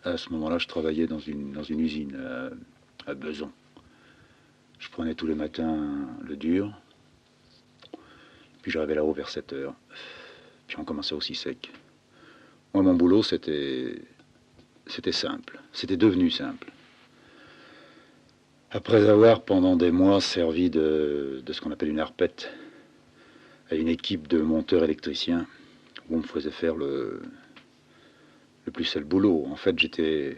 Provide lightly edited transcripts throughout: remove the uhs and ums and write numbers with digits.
À ce moment-là, je travaillais dans une usine à Besançon. Je prenais tous les matins le dur, puis j'arrivais là-haut vers 7 heures. Puis on commençait aussi sec. Moi, mon boulot, c'était simple. C'était devenu simple. Après avoir pendant des mois servi de ce qu'on appelle une arpette à une équipe de monteurs électriciens, où on me faisait faire le plus sale boulot. En fait, j'étais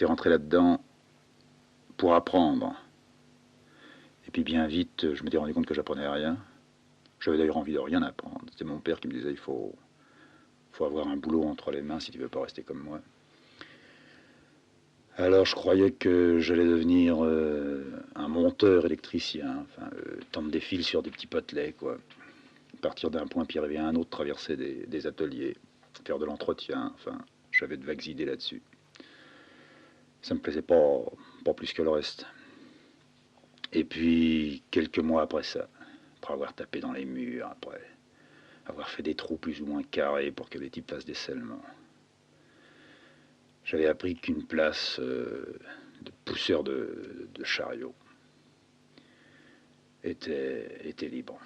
rentré là-dedans pour apprendre. Et puis bien vite, je m'étais rendu compte que j'apprenais rien. J'avais d'ailleurs envie de rien apprendre. C'était mon père qui me disait il faut avoir un boulot entre les mains si tu veux pas rester comme moi. Alors je croyais que j'allais devenir un monteur électricien, enfin, tendre des fils sur des petits potelets, quoi. Partir d'un point puis arriver à un autre, traverser des ateliers, faire de l'entretien, enfin, j'avais de vagues idées là-dessus. Ça me plaisait pas plus que le reste. Et puis, quelques mois après ça, après avoir tapé dans les murs, après avoir fait des trous plus ou moins carrés pour que les types fassent des scellements, j'avais appris qu'une place de pousseur de chariot était libre.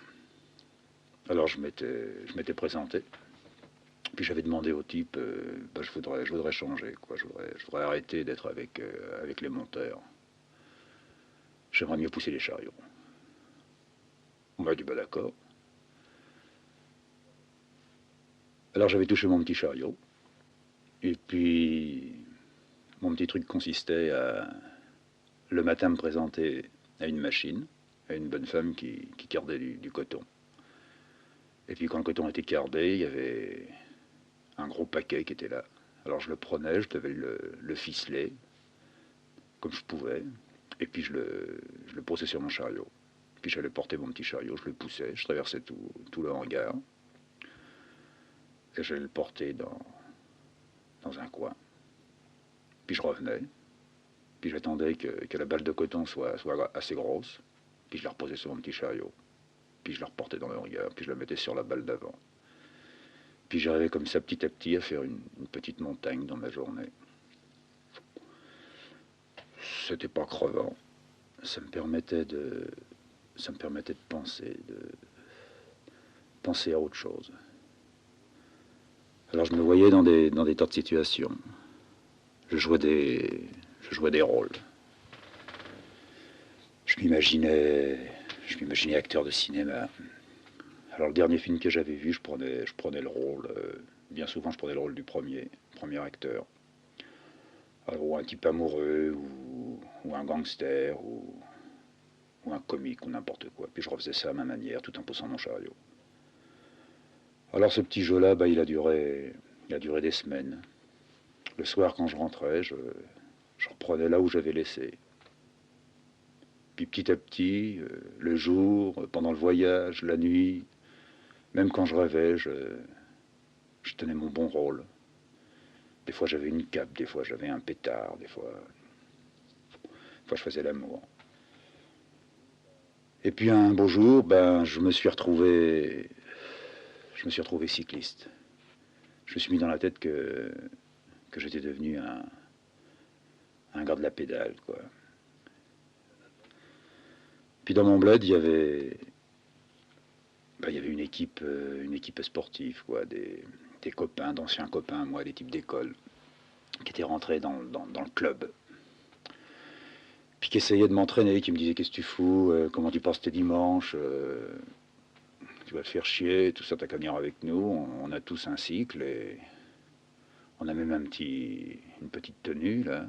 Alors je m'étais présenté, puis j'avais demandé au type, je voudrais changer, quoi. Je voudrais arrêter d'être avec les monteurs. J'aimerais mieux pousser les chariots. On m'a dit, bah d'accord. Alors j'avais touché mon petit chariot, et puis mon petit truc consistait à le matin me présenter à une machine, à une bonne femme qui cardait du coton. Et puis quand le coton était cardé, il y avait un gros paquet qui était là. Alors je le prenais, je devais le ficeler, comme je pouvais, et puis je le posais sur mon chariot. Puis j'allais porter mon petit chariot, je le poussais, je traversais tout le hangar, et j'allais le porter dans un coin. Puis je revenais, puis j'attendais que la balle de coton soit assez grosse, puis je la reposais sur mon petit chariot, puis je la reportais dans le hangar, puis je la mettais sur la balle d'avant. Puis j'arrivais comme ça petit à petit à faire une petite montagne dans ma journée. C'était pas crevant, ça me permettait de penser à autre chose. Alors je me voyais dans des tas de situations. Je jouais des rôles. Je m'imaginais, je m'imaginais acteur de cinéma. Alors le dernier film que j'avais vu, je prenais le rôle. Bien souvent, je prenais le rôle du premier acteur. Alors, ou un type amoureux, ou un gangster, ou un comique, ou n'importe quoi. Puis je refaisais ça à ma manière, tout en poussant mon chariot. Alors ce petit jeu-là, il a duré des semaines. Le soir, quand je rentrais, je reprenais là où j'avais laissé. Puis petit à petit, le jour, pendant le voyage, la nuit, même quand je rêvais, je tenais mon bon rôle. Des fois j'avais une cape, des fois j'avais un pétard, des fois je faisais l'amour. Et puis un beau jour, je me suis retrouvé cycliste. Je me suis mis dans la tête que j'étais devenu un gars de la pédale, quoi. Puis dans mon bled, il y avait une équipe sportive, quoi, des copains, d'anciens copains, moi, des types d'école, qui étaient rentrés dans le club. Puis qui essayaient de m'entraîner, qui me disaient qu'est-ce que tu fous, comment tu passes tes dimanches, tu vas te faire chier, tout ça, t'as qu'à venir avec nous, on a tous un cycle, et on a même une petite tenue, là.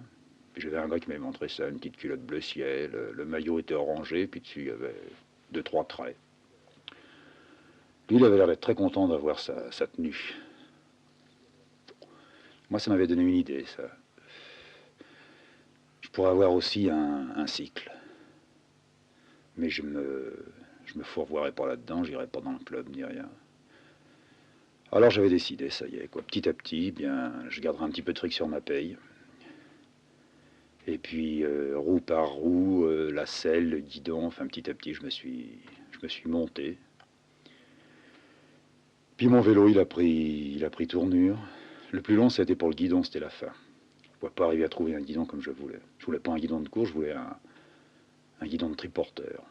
Puis j'avais un gars qui m'avait montré ça, une petite culotte bleu ciel, le maillot était orangé, puis dessus il y avait deux, trois traits. Lui, il avait l'air d'être très content d'avoir sa tenue. Moi, ça m'avait donné une idée, ça. Je pourrais avoir aussi un cycle. Mais je me fourvoierais pas là-dedans, j'irais pas dans le club ni rien. Alors j'avais décidé, ça y est, quoi. Petit à petit, bien, je garderai un petit peu de fric sur ma paye. Et puis, roue par roue, la selle, le guidon, enfin petit à petit, je me suis monté. Puis mon vélo, il a pris tournure. Le plus long, c'était pour le guidon, c'était la fin. pouvais pas arriver à trouver un guidon comme je voulais. Je voulais pas un guidon de course, je voulais un guidon de triporteur.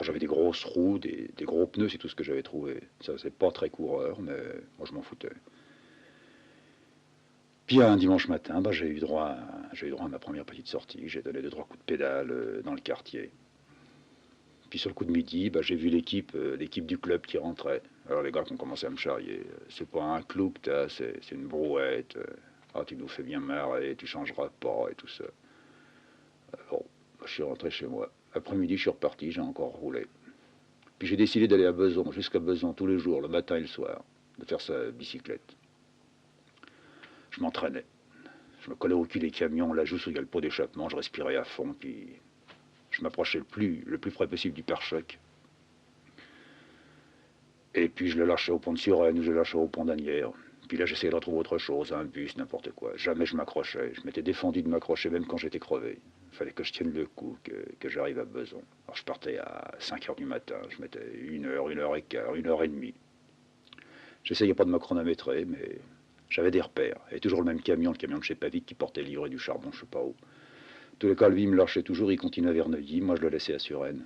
J'avais des grosses roues, des gros pneus, c'est tout ce que j'avais trouvé. Ça, c'est pas très coureur, mais moi je m'en foutais. Puis un dimanche matin, j'ai eu droit à ma première petite sortie. J'ai donné 2-3 coups de pédale dans le quartier. Puis sur le coup de midi, j'ai vu l'équipe du club qui rentrait. Alors les gars qui ont commencé à me charrier. C'est pas un clou que t'as, c'est une brouette. Ah, tu nous fais bien marrer, tu changeras pas et tout ça. Bon, je suis rentré chez moi. Après-midi, je suis reparti, j'ai encore roulé. Puis j'ai décidé d'aller à Besançon, jusqu'à Besançon, tous les jours, le matin et le soir, de faire sa bicyclette. Je m'entraînais. Je me collais au cul des camions, la joue sur le pot d'échappement, je respirais à fond, puis je m'approchais le plus près possible du pare-choc. Et puis je le lâchais au pont de Suresnes ou je le lâchais au pont d'Asnières. Puis là, j'essayais de retrouver autre chose, un bus, n'importe quoi. Jamais je m'accrochais. Je m'étais défendu de m'accrocher même quand j'étais crevé. Il fallait que je tienne le coup, que j'arrive à Besançon. Alors je partais à 5 h du matin. Je mettais 1 heure, 1 h 15, 1 h 30. J'essayais pas de me chronométrer, mais j'avais des repères. Et toujours le même camion, le camion de chez Pavic qui portait le livret du charbon, je sais pas où. En tous les cas, lui, il me lâchait toujours, il continuait vers Neuilly. Moi, je le laissais à Suresnes.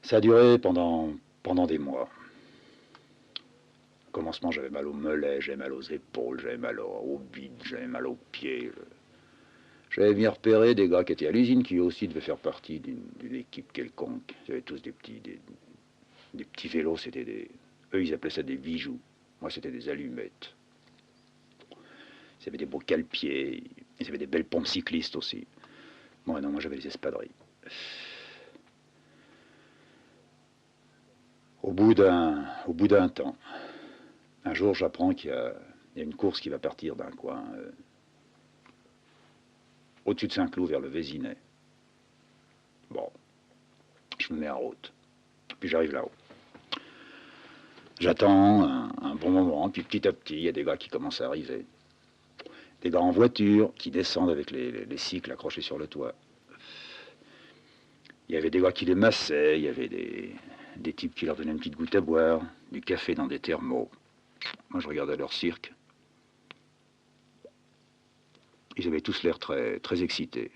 Ça a duré pendant des mois. Au commencement, j'avais mal aux mollets, j'avais mal aux épaules, j'avais mal au bide, j'avais mal aux pieds. J'avais bien repéré des gars qui étaient à l'usine qui aussi devaient faire partie d'une équipe quelconque. Ils avaient tous des petits vélos, eux ils appelaient ça des bijoux. Moi c'était des allumettes. Ils avaient des beaux cale-pieds, ils avaient des belles pompes cyclistes aussi. Moi non, moi j'avais les espadrilles. Au bout d'un temps, un jour j'apprends qu'il y a une course qui va partir d'un coin au-dessus de Saint-Cloud vers le Vésinet. Bon, je me mets en route. Puis j'arrive là-haut. J'attends un bon moment, puis petit à petit, il y a des gars qui commencent à arriver. Des gars en voiture qui descendent avec les cycles accrochés sur le toit. Il y avait des gars qui les massaient, il y avait des types qui leur donnaient une petite goutte à boire, du café dans des thermos. Moi, je regardais leur cirque. Ils avaient tous l'air très, très excités.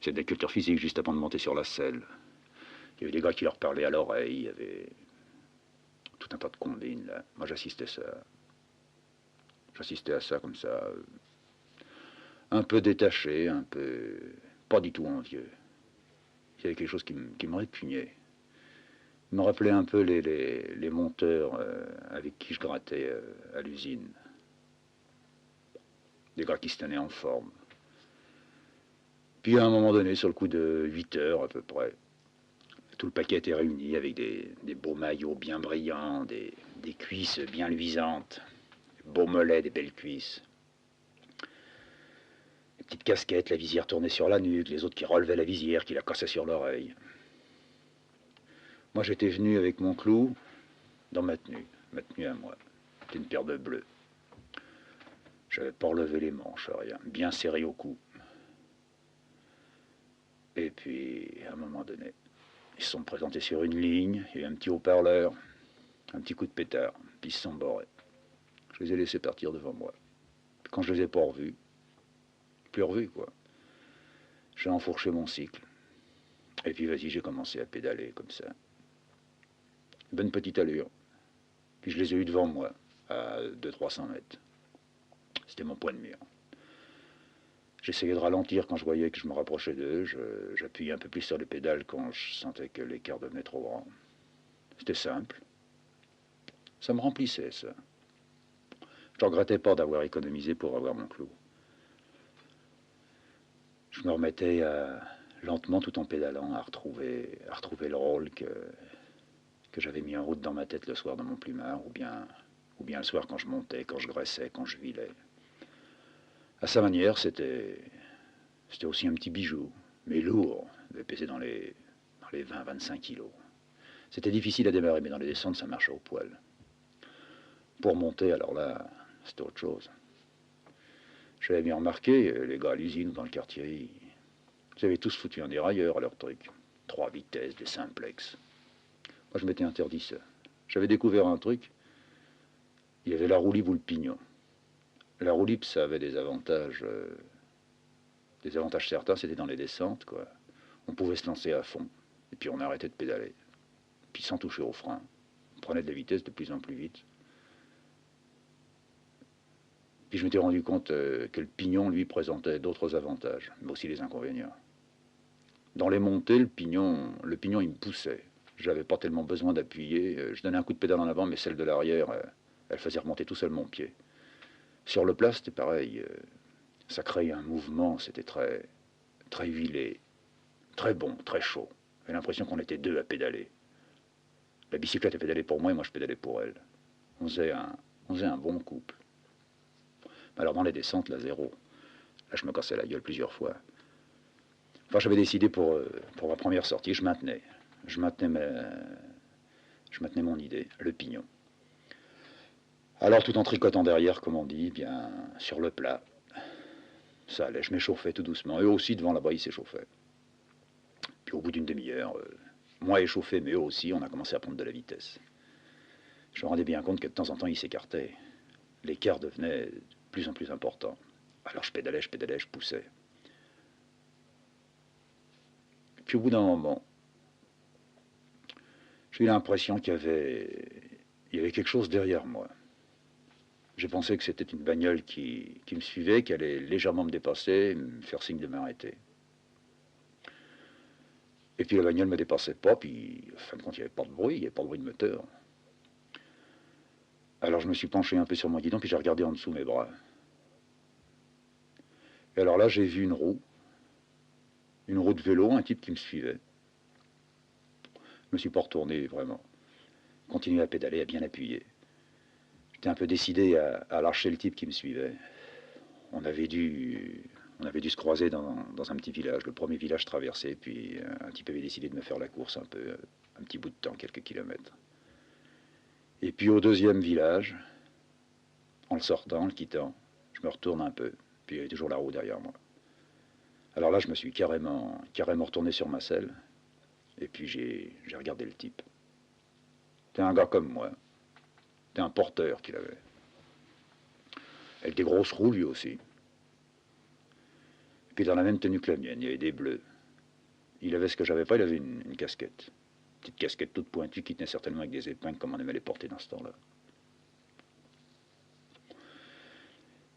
C'était de la culture physique juste avant de monter sur la selle. Il y avait des gars qui leur parlaient à l'oreille, il y avait tout un tas de combines, là. Moi, j'assistais à ça comme ça, un peu détaché, un peu pas du tout envieux. Il y avait quelque chose qui me répugnait. Il me rappelait un peu les monteurs avec qui je grattais à l'usine. Des gars qui se tenaient en forme. Puis à un moment donné, sur le coup de 8 heures à peu près, tout le paquet était réuni avec des beaux maillots bien brillants, des cuisses bien luisantes, des beaux mollets, des belles cuisses. Les petites casquettes, la visière tournée sur la nuque, les autres qui relevaient la visière, qui la cassaient sur l'oreille. Moi, j'étais venu avec mon clou dans ma tenue à moi. C'était une paire de bleus. J'avais pas relevé les manches, rien, bien serré au cou. Et puis, à un moment donné, ils se sont présentés sur une ligne, il y a eu un petit haut-parleur, un petit coup de pétard, puis ils se sont barrés. Je les ai laissés partir devant moi. Puis quand je les ai pas revus, plus revus quoi, j'ai enfourché mon cycle. Et puis vas-y, j'ai commencé à pédaler comme ça. Bonne petite allure. Puis je les ai eus devant moi, à 200-300 mètres. C'était mon point de mire. J'essayais de ralentir quand je voyais que je me rapprochais d'eux. J'appuyais un peu plus sur les pédales quand je sentais que l'écart devenait trop grand. C'était simple. Ça me remplissait, ça. Je ne regrettais pas d'avoir économisé pour avoir mon clou. Je me remettais lentement, tout en pédalant, à retrouver le rôle que j'avais mis en route dans ma tête le soir dans mon plumard, ou bien le soir quand je montais, quand je graissais, quand je vilais. À sa manière, c'était aussi un petit bijou, mais lourd, il devait peser dans les 20-25 kilos. C'était difficile à démarrer, mais dans les descentes, ça marchait au poil. Pour monter, alors là, c'était autre chose. J'avais bien remarqué, les gars à l'usine ou dans le quartier, ils avaient tous foutu un dérailleur à leur truc. 3 vitesses, des simplex. Moi, je m'étais interdit ça. J'avais découvert un truc, il y avait la roue libre ou le pignon. La roue libre, ça avait des avantages certains, c'était dans les descentes, quoi. On pouvait se lancer à fond, et puis on arrêtait de pédaler, puis sans toucher au frein. On prenait de la vitesse de plus en plus vite. Puis je m'étais rendu compte que le pignon, lui, présentait d'autres avantages, mais aussi des inconvénients. Dans les montées, le pignon, il me poussait. J'avais pas tellement besoin d'appuyer. Je donnais un coup de pédale en avant, mais celle de l'arrière, elle faisait remonter tout seul mon pied. Sur le plat, c'était pareil. Ça créait un mouvement, c'était très, très huilé, très bon, très chaud. J'avais l'impression qu'on était deux à pédaler. La bicyclette, elle pédalait pour moi et moi, je pédalais pour elle. On faisait un bon couple. Alors dans les descentes, là, zéro. Là, je me cassais la gueule plusieurs fois. Enfin, j'avais décidé pour ma première sortie, je maintenais. Je maintenais mon idée, le pignon. Alors, tout en tricotant derrière, comme on dit, bien, sur le plat, ça allait, je m'échauffais tout doucement. Eux aussi, devant là-bas, ils s'échauffaient. Puis au bout d'une demi-heure, moi échauffé, mais eux aussi, on a commencé à prendre de la vitesse. Je me rendais bien compte que de temps en temps, ils s'écartaient. L'écart devenait de plus en plus important. Alors je pédalais, je poussais. Puis au bout d'un moment, j'ai eu l'impression qu'il y avait quelque chose derrière moi. J'ai pensé que c'était une bagnole qui me suivait, qui allait légèrement me dépasser, me faire signe de m'arrêter. Et puis la bagnole ne me dépassait pas, puis en fin de compte, il n'y avait pas de bruit, il n'y avait pas de bruit de moteur. Alors je me suis penché un peu sur mon guidon, puis j'ai regardé en dessous mes bras. Et alors là, j'ai vu une roue de vélo, un type qui me suivait. Je me suis pas retourné, vraiment. Continué à pédaler, à bien appuyer. J'étais un peu décidé à lâcher le type qui me suivait. On avait dû se croiser dans un petit village, le premier village traversé, puis un type avait décidé de me faire la course un peu, un petit bout de temps, quelques kilomètres. Et puis au deuxième village, en le sortant, en le quittant, je me retourne un peu, puis il y avait toujours la roue derrière moi. Alors là, je me suis carrément retourné sur ma selle, et puis j'ai regardé le type. C'était un gars comme moi, c'était un porteur qu'il avait. Avec des grosses roues lui aussi. Et puis dans la même tenue que la mienne, il y avait des bleus. Il avait ce que j'avais pas, il avait une casquette. Une petite casquette toute pointue qui tenait certainement avec des épingles comme on aimait les porter dans ce temps-là.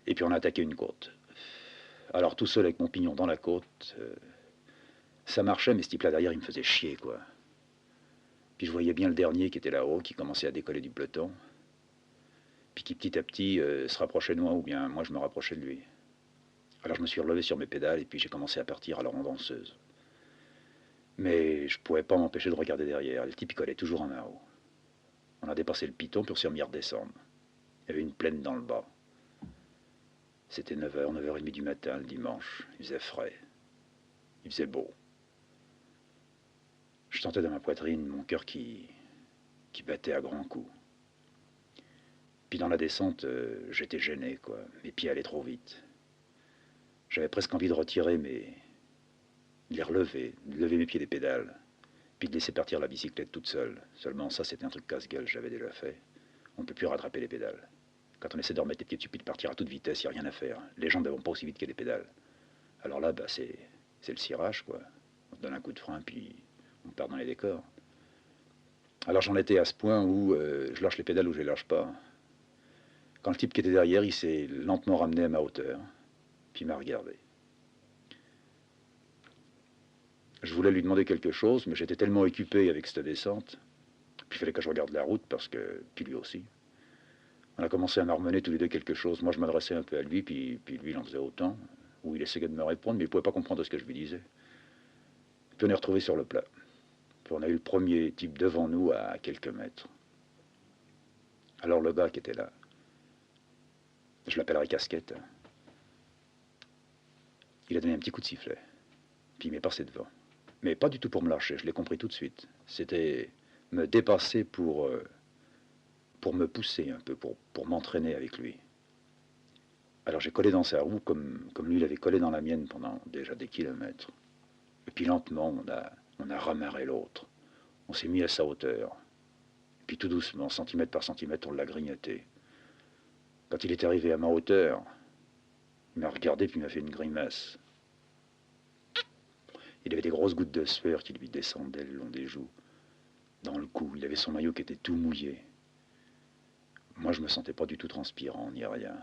Et puis on a attaqué une côte. Alors tout seul avec mon pignon dans la côte, ça marchait, mais ce type-là derrière, il me faisait chier, quoi. Puis je voyais bien le dernier qui était là-haut, qui commençait à décoller du peloton. Puis qui petit à petit se rapprochait de moi, ou bien moi je me rapprochais de lui. Alors je me suis relevé sur mes pédales, et puis j'ai commencé à partir à la rondanceuse. Mais je ne pouvais pas m'empêcher de regarder derrière. Le type, il collait toujours en haut. On a dépassé le piton, puis on s'est remis à redescendre. Il y avait une plaine dans le bas. C'était 9h, 9h30 du matin, le dimanche. Il faisait frais. Il faisait beau. Je sentais dans ma poitrine mon cœur qui battait à grands coups. Puis dans la descente, j'étais gêné, quoi. Mes pieds allaient trop vite. J'avais presque envie de retirer de les relever, de lever mes pieds des pédales, puis de laisser partir la bicyclette toute seule. Seulement ça, c'était un truc casse-gueule, j'avais déjà fait. On ne peut plus rattraper les pédales. Quand on essaie de remettre les pieds dessus puis de partir à toute vitesse, il n'y a rien à faire. Les jambes ne vont pas aussi vite que les pédales. Alors là, bah, c'est le cirage, quoi. On donne un coup de frein, puis on part dans les décors. Alors j'en étais à ce point où je lâche les pédales ou je les lâche pas. Quand le type qui était derrière, il s'est lentement ramené à ma hauteur, puis il m'a regardé. Je voulais lui demander quelque chose, mais j'étais tellement occupé avec cette descente, puis il fallait que je regarde la route, parce que, puis lui aussi. On a commencé à marmonner tous les deux quelque chose. Moi, je m'adressais un peu à lui, puis lui, il en faisait autant, où il essayait de me répondre, mais il ne pouvait pas comprendre ce que je lui disais. Puis on est retrouvé sur le plat. Puis on a eu le premier type devant nous à quelques mètres. Alors le gars qui était là, je l'appellerai Casquette, il a donné un petit coup de sifflet, puis il m'est passé devant. Mais pas du tout pour me lâcher, je l'ai compris tout de suite. C'était me dépasser pour me pousser un peu, pour m'entraîner avec lui. Alors j'ai collé dans sa roue comme lui il avait collé dans la mienne pendant déjà des kilomètres. Et puis lentement, on a ramarré l'autre. On s'est mis à sa hauteur. Et puis tout doucement, centimètre par centimètre, on l'a grignoté. Quand il est arrivé à ma hauteur, il m'a regardé puis il m'a fait une grimace. Il avait des grosses gouttes de sueur qui lui descendaient le long des joues, dans le cou. Il avait son maillot qui était tout mouillé. Moi, je me sentais pas du tout transpirant, ni rien.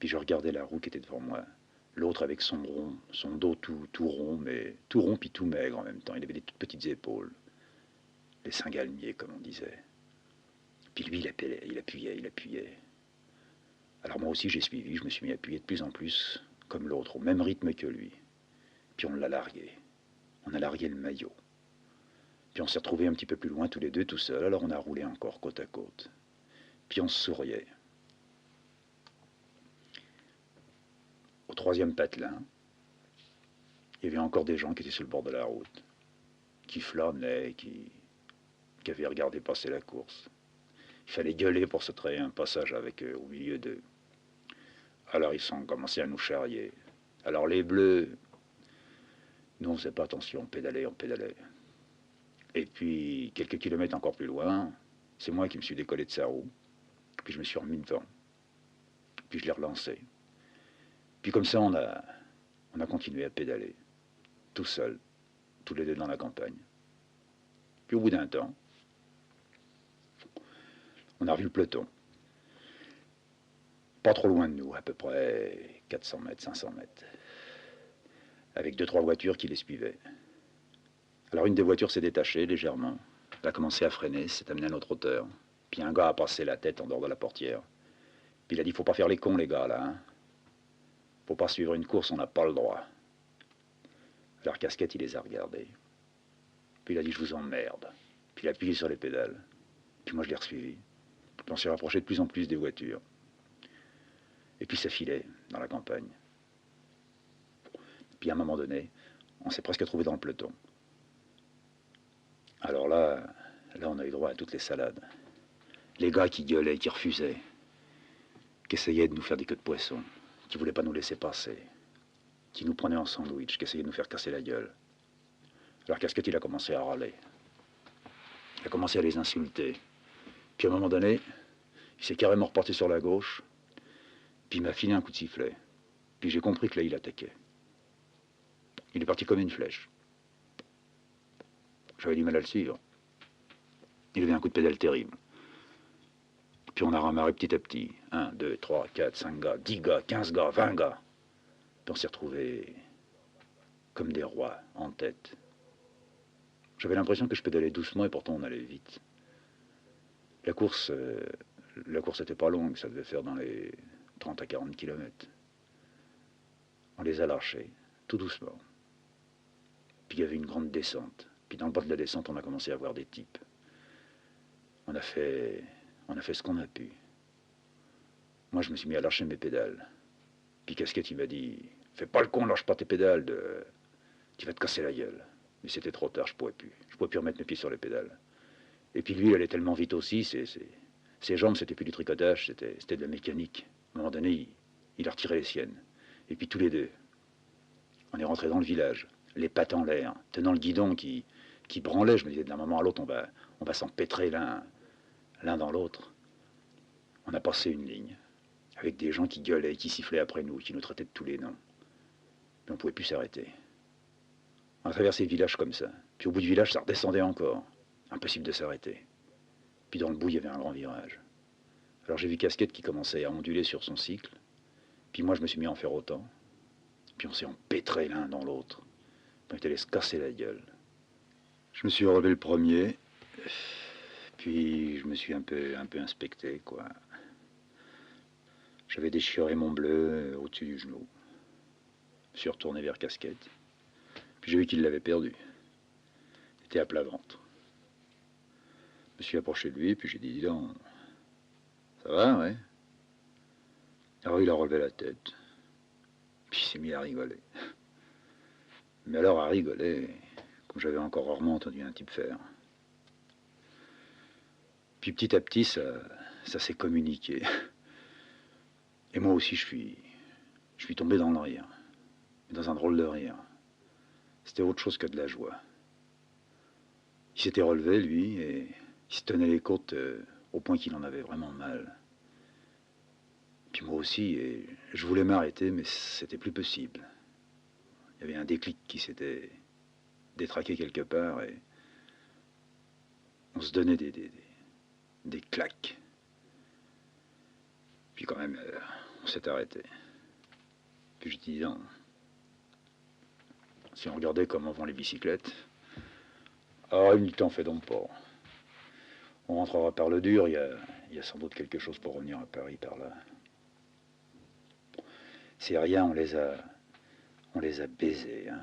Puis je regardais la roue qui était devant moi. L'autre avec son rond, son dos tout rond, mais tout rond puis tout maigre en même temps. Il avait des toutes petites épaules. Les seins galmiers, comme on disait. Puis lui, il appuyait. Alors moi aussi, j'ai suivi, je me suis mis à appuyer de plus en plus, comme l'autre, au même rythme que lui. Puis on l'a largué. On a largué le maillot. Puis on s'est retrouvés un petit peu plus loin, tous les deux, tout seuls. Alors on a roulé encore côte à côte. Puis on se souriait. Au troisième patelin, il y avait encore des gens qui étaient sur le bord de la route, qui flânaient, qui avaient regardé passer la course. Il fallait gueuler pour se traiter un passage avec eux, au milieu d'eux. Alors ils ont commencé à nous charrier. Alors les bleus, nous on faisait pas attention, on pédalait. Et puis, quelques kilomètres encore plus loin, c'est moi qui me suis décollé de sa roue, puis je me suis remis devant. Puis je l'ai relancé. Puis comme ça, on a continué à pédaler, tout seul, tous les deux dans la campagne. Puis au bout d'un temps, on a revu le peloton. Pas trop loin de nous, à peu près 400 mètres, 500 mètres. Avec 2-3 voitures qui les suivaient. Alors une des voitures s'est détachée légèrement. Elle a commencé à freiner, s'est amenée à notre hauteur. Puis un gars a passé la tête en dehors de la portière. Puis il a dit, faut pas faire les cons les gars là, hein. Faut pas suivre une course, on n'a pas le droit. Alors Casquette, il les a regardés. Puis il a dit, je vous emmerde. Puis il a appuyé sur les pédales. Puis moi je l'ai suivi. Puis on s'est rapproché de plus en plus des voitures. Et puis ça filait dans la campagne. Puis à un moment donné, on s'est presque trouvé dans le peloton. Alors là, on a eu droit à toutes les salades. Les gars qui gueulaient, qui refusaient, qui essayaient de nous faire des queues de poisson, qui voulaient pas nous laisser passer, qui nous prenaient en sandwich, qui essayaient de nous faire casser la gueule. Alors Casquette, il a commencé à râler. Il a commencé à les insulter. Puis à un moment donné, il s'est carrément reporté sur la gauche, puis il m'a filé un coup de sifflet. Puis j'ai compris que là, il attaquait. Il est parti comme une flèche. J'avais du mal à le suivre. Il avait un coup de pédale terrible. Puis on a ramarré petit à petit. 1, 2, 3, 4, 5 gars, 10 gars, 15 gars, 20 gars. Puis on s'est retrouvés comme des rois en tête. J'avais l'impression que je pédalais doucement et pourtant on allait vite. La course n'était pas longue, ça devait faire dans les 30 à 40 kilomètres. On les a lâchés, tout doucement. Puis il y avait une grande descente. Puis dans le bas de la descente, on a commencé à voir des types. On a fait ce qu'on a pu. Moi, je me suis mis à lâcher mes pédales. Puis Casquette, il m'a dit, fais pas le con, lâche pas tes pédales, tu vas te casser la gueule. Mais c'était trop tard, je pouvais plus. Je pouvais plus remettre mes pieds sur les pédales. Et puis lui, il allait tellement vite aussi, ses jambes, c'était plus du tricotage, c'était de la mécanique. À un moment donné, il a retiré les siennes. Et puis tous les deux, on est rentrés dans le village, les pattes en l'air, tenant le guidon qui branlait. Je me disais, d'un moment à l'autre, on va s'empêtrer l'un dans l'autre. On a passé une ligne, avec des gens qui gueulaient, qui sifflaient après nous, qui nous traitaient de tous les noms. Mais on ne pouvait plus s'arrêter. On a traversé le village comme ça. Puis au bout du village, ça redescendait encore. Impossible de s'arrêter. Puis dans le bout, il y avait un grand virage. Alors j'ai vu Casquette qui commençait à onduler sur son cycle. Puis moi, je me suis mis à en faire autant. Puis on s'est empêtrés l'un dans l'autre. On était allé se casser la gueule. Je me suis relevé le premier. Puis je me suis un peu inspecté, quoi. J'avais déchiré mon bleu au-dessus du genou. Je me suis retourné vers Casquette. Puis j'ai vu qu'il l'avait perdu. Il était à plat ventre. Je me suis approché de lui, puis j'ai dit, dis donc, ça va, ouais? Alors il a relevé la tête. Puis il s'est mis à rigoler. Mais alors à rigoler, comme j'avais encore rarement entendu un type faire. Puis petit à petit, ça s'est communiqué. Et moi aussi, je suis tombé dans le rire. Dans un drôle de rire. C'était autre chose que de la joie. Il s'était relevé, lui, et il se tenait les côtes au point qu'il en avait vraiment mal. Puis moi aussi, et je voulais m'arrêter, mais c'était plus possible. Il y avait un déclic qui s'était détraqué quelque part, et on se donnait des claques. Puis quand même, on s'est arrêté. Puis je dis, non, si on regardait comment vont les bicyclettes, ah, il t'en fait donc pas. On rentrera par le dur, il y a sans doute quelque chose pour revenir à Paris par là. C'est rien, on les a baisés. Hein.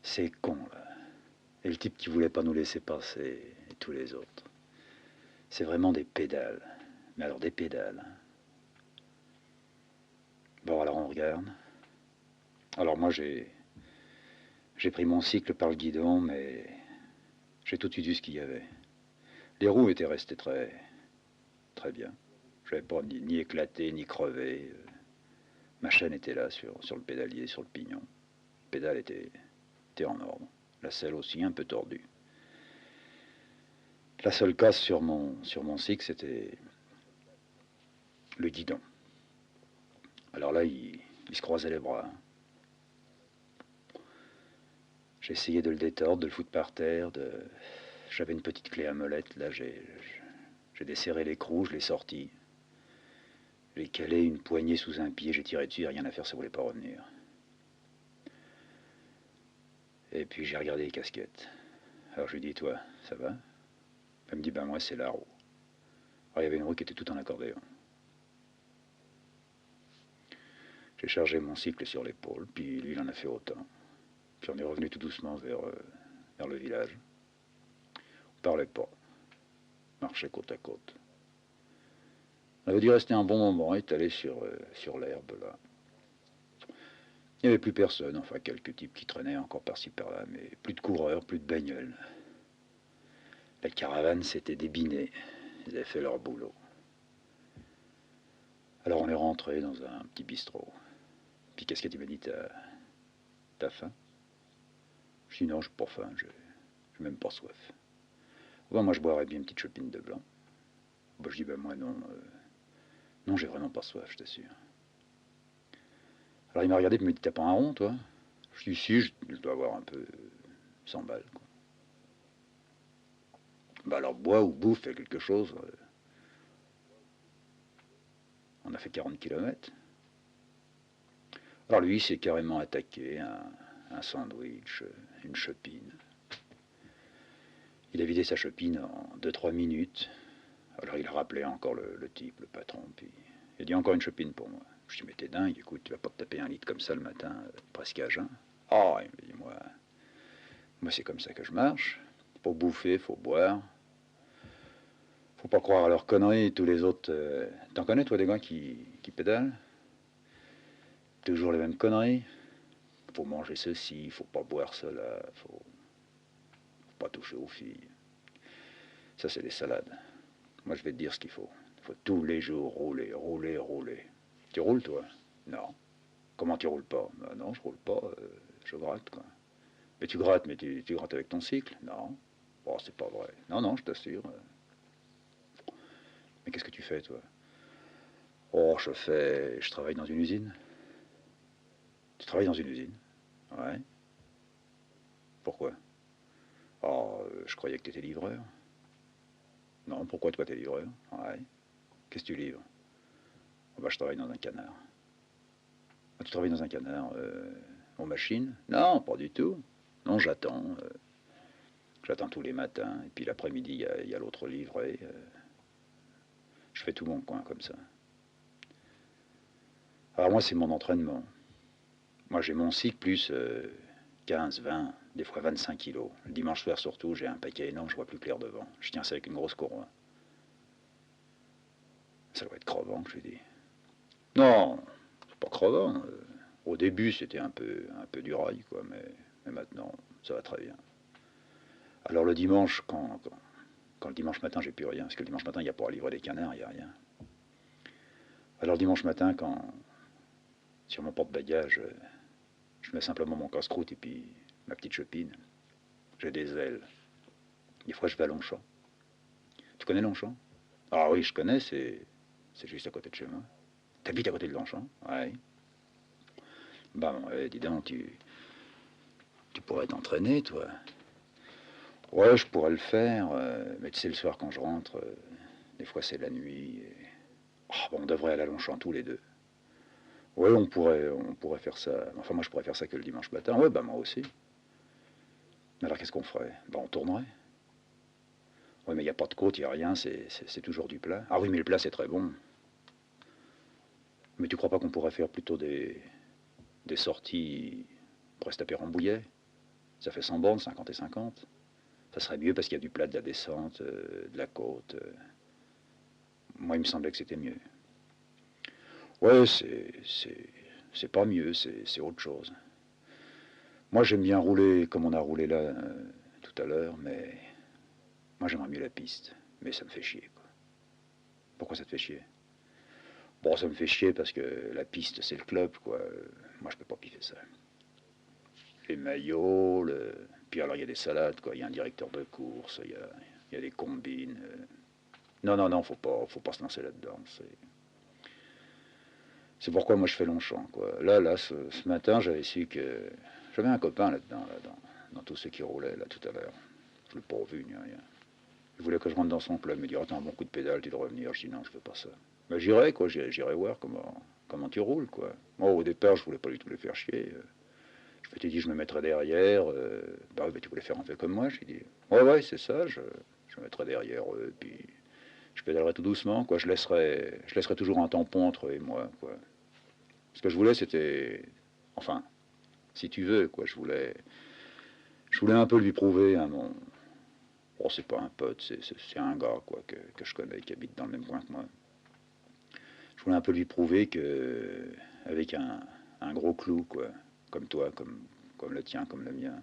C'est con, là. Et le type qui voulait pas nous laisser passer, et tous les autres. C'est vraiment des pédales. Mais alors des pédales. Hein. Bon, alors on regarde. Alors moi, j'ai pris mon cycle par le guidon, mais j'ai tout de suite vu ce qu'il y avait. Les roues étaient restées très bien. Je n'avais pas ni éclaté, ni crevé. Ma chaîne était là, sur le pédalier, sur le pignon. Le pédale était en ordre. La selle aussi, un peu tordue. La seule casse sur mon cycle, c'était le guidon. Alors là, il se croisait les bras. J'ai essayé de le détordre, de le foutre par terre. J'avais une petite clé à molette. Là, j'ai desserré l'écrou, je l'ai sorti. J'ai calé une poignée sous un pied, j'ai tiré dessus, rien à faire, ça voulait pas revenir. Et puis j'ai regardé les casquettes. Alors je lui dis, toi, ça va? Elle me dit, ben moi c'est la roue. Alors il y avait une roue qui était toute en accordéon. J'ai chargé mon cycle sur l'épaule, puis lui il en a fait autant. Puis on est revenu tout doucement vers le village. On parlait pas, on marchait côte à côte. On avait dû rester un bon moment, étalé sur l'herbe là. Il n'y avait plus personne, enfin quelques types qui traînaient encore par-ci par-là, mais plus de coureurs, plus de bagnoles. La caravane s'était débinée, ils avaient fait leur boulot. Alors on est rentré dans un petit bistrot. Puis qu'est-ce que tu m'as dit, t'as faim? Je dis non, j'ai pas faim, j'ai même pas soif. Bon, moi je boirais bien une petite chopine de blanc. Bon, je dis ben moi non, non j'ai vraiment pas soif, je t'assure. Alors il m'a regardé et il m'a dit t'as pas un rond toi? Je dis si, je dois avoir un peu 100 balles. Quoi. Bah alors bois ou bouffe, fais quelque chose. On a fait 40 kilomètres. Alors lui, il s'est carrément attaqué un sandwich, une chopine. Il a vidé sa chopine en 2-3 minutes. Alors il a rappelé encore le type, le patron, puis il a dit encore une chopine pour moi. Je dis mais t'es dingue, écoute, tu vas pas te taper un litre comme ça le matin, presque à jeun. Ah, il me dit moi c'est comme ça que je marche. Faut bouffer, faut boire. Faut pas croire à leurs conneries, tous les autres. T'en connais toi des gars qui pédalent? Toujours les mêmes conneries. Faut manger ceci, faut pas boire cela, faut pas toucher aux filles. Ça c'est des salades. Moi je vais te dire ce qu'il faut. Il faut tous les jours rouler, rouler, rouler. Tu roules toi? Non. Comment tu roules pas? Ben non, je roule pas, je gratte quoi. Mais tu grattes, mais tu grattes avec ton cycle? Non. Bon, c'est pas vrai. Non, non, je t'assure. Mais qu'est-ce que tu fais toi? Oh, je travaille dans une usine. Tu travailles dans une usine? Ouais. Pourquoi? Oh, je croyais que tu étais livreur. Non, pourquoi toi t'es livreur? Ouais. Qu'est-ce que tu livres? Oh, bah, je travaille dans un canard. Ah, tu travailles dans un canard aux machines? Non, pas du tout. Non, j'attends. J'attends tous les matins. Et puis l'après-midi, il y a l'autre livré. Je fais tout mon coin comme ça. Alors moi, c'est mon entraînement. Moi, j'ai mon cycle plus 15, 20, des fois 25 kilos. Le dimanche soir surtout, j'ai un paquet énorme, je vois plus clair devant. Je tiens ça avec une grosse courroie. Ça doit être crevant, je lui dis. Non, c'est pas crevant. Au début, c'était un peu du rail, quoi, mais maintenant, ça va très bien. Alors le dimanche, quand le dimanche matin, j'ai plus rien, parce que le dimanche matin, il n'y a pas à livrer des canards, il n'y a rien. Alors le dimanche matin, sur mon porte-bagages, je mets simplement mon casse-croûte et puis ma petite chopine. J'ai des ailes. Des fois, je vais à Longchamp. Tu connais Longchamp? Ah oui, je connais, c'est juste à côté de chez moi. T'habites à côté de Longchamp? Ouais. Bah, dis donc, tu pourrais t'entraîner, toi. Ouais, je pourrais le faire, mais tu sais, le soir quand je rentre, des fois c'est la nuit. Oh, bon, on devrait aller à Longchamp tous les deux. Ouais, on pourrait faire ça. Enfin, moi, je pourrais faire ça que le dimanche matin. Ouais, bah, moi aussi. Alors, qu'est-ce qu'on ferait? Bah, on tournerait. Ouais, mais il n'y a pas de côte, il n'y a rien, c'est toujours du plat. Ah oui, mais le plat, c'est très bon. Mais tu crois pas qu'on pourrait faire plutôt des sorties pour se taper Rambouillet? Ça fait 100 bornes, 50 et 50. Ça serait mieux parce qu'il y a du plat, de la descente, de la côte. Moi, il me semblait que c'était mieux. Ouais, c'est pas mieux, c'est autre chose. Moi, j'aime bien rouler comme on a roulé là tout à l'heure, mais moi, j'aimerais mieux la piste. Mais ça me fait chier, quoi. Pourquoi ça te fait chier? Bon, ça me fait chier parce que la piste, c'est le club, quoi. Moi, je peux pas piffer ça. Les maillots, puis alors, il y a des salades, quoi. Il y a un directeur de course, il y a des combines. Non, non, non, faut pas se lancer là-dedans. C'est pourquoi moi je fais Longchamp, quoi. Là, ce matin, j'avais su que j'avais un copain là-dedans, dans tous ceux qui roulaient là tout à l'heure. Je l'ai pas vu ni rien. Il voulait que je rentre dans son club, il me dit attends, un bon coup de pédale, tu dois revenir. Je dis non, je veux pas ça. Ben, j'irai, quoi, j'irai voir comment tu roules, quoi. Moi, au départ, je voulais pas du tout les faire chier. Je m'étais dit, je me mettrais derrière. Bah, oui, tu voulais faire un peu comme moi. J'ai dit, ouais, ouais, c'est ça, je me mettrais derrière eux, puis je pédalerai tout doucement, quoi. Je laisserai toujours un tampon entre eux et moi, quoi. Ce que je voulais, c'était, enfin, si tu veux, quoi, je voulais un peu lui prouver à mon, oh, c'est pas un pote, c'est un gars, quoi, que je connais, qui habite dans le même coin que moi. Je voulais un peu lui prouver que, avec un gros clou, quoi, comme toi, comme le tien, comme le mien,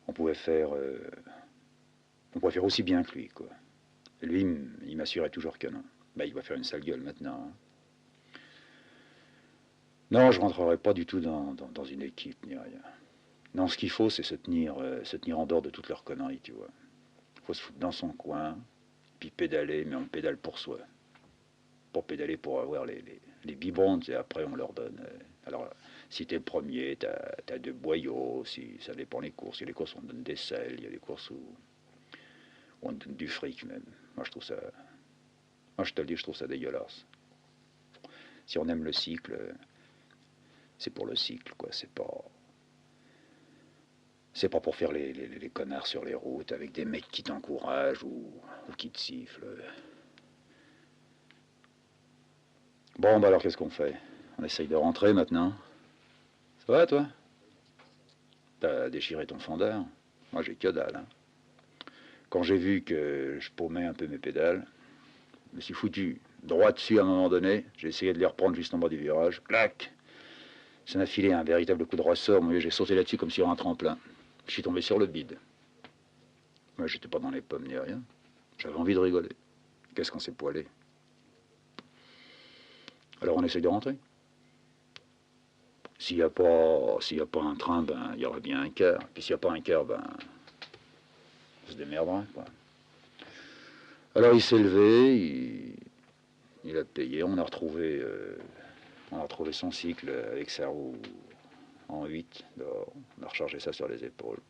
on pouvait faire, on pouvait faire aussi bien que lui, quoi. Et lui, il m'assurait toujours que non. Bah, il va faire une sale gueule maintenant, hein. Non, je rentrerai pas du tout dans une équipe ni rien. Non, ce qu'il faut, c'est se tenir en dehors de toutes leurs conneries, tu vois. Il faut se foutre dans son coin, puis pédaler, mais on pédale pour soi. Pour pédaler, pour avoir les biberons, et après on leur donne. Alors, si t'es le premier, t'as deux boyaux, si ça dépend les courses. Il y a des courses où on donne des selles, il y a des courses où on donne du fric même. Moi, je trouve ça. Moi, je te le dis, je trouve ça dégueulasse. Si on aime le cycle, c'est pour le cycle, quoi. C'est pas pour faire les connards sur les routes avec des mecs qui t'encouragent ou qui te sifflent. Bon, bah alors qu'est-ce qu'on fait? On essaye de rentrer maintenant. Ça va, toi? T'as déchiré ton fendeur? Moi, j'ai que dalle, hein. Quand j'ai vu que je paumais un peu mes pédales, je me suis foutu droit dessus à un moment donné. J'ai essayé de les reprendre juste en bas du virage. Clac! Ça m'a filé un véritable coup de ressort. Moi, j'ai sauté là-dessus comme sur un tremplin. Je suis tombé sur le bide. Moi, j'étais pas dans les pommes ni rien. J'avais envie de rigoler. Qu'est-ce qu'on s'est poilé? Alors on essaye de rentrer. S'il y a pas un train, ben il y aura bien un car. Puis s'il n'y a pas un car, ben on se démerdera, quoi. Alors il s'est levé, il a payé, on a retrouvé son cycle avec sa roue en 8 dehors. On a rechargé ça sur les épaules.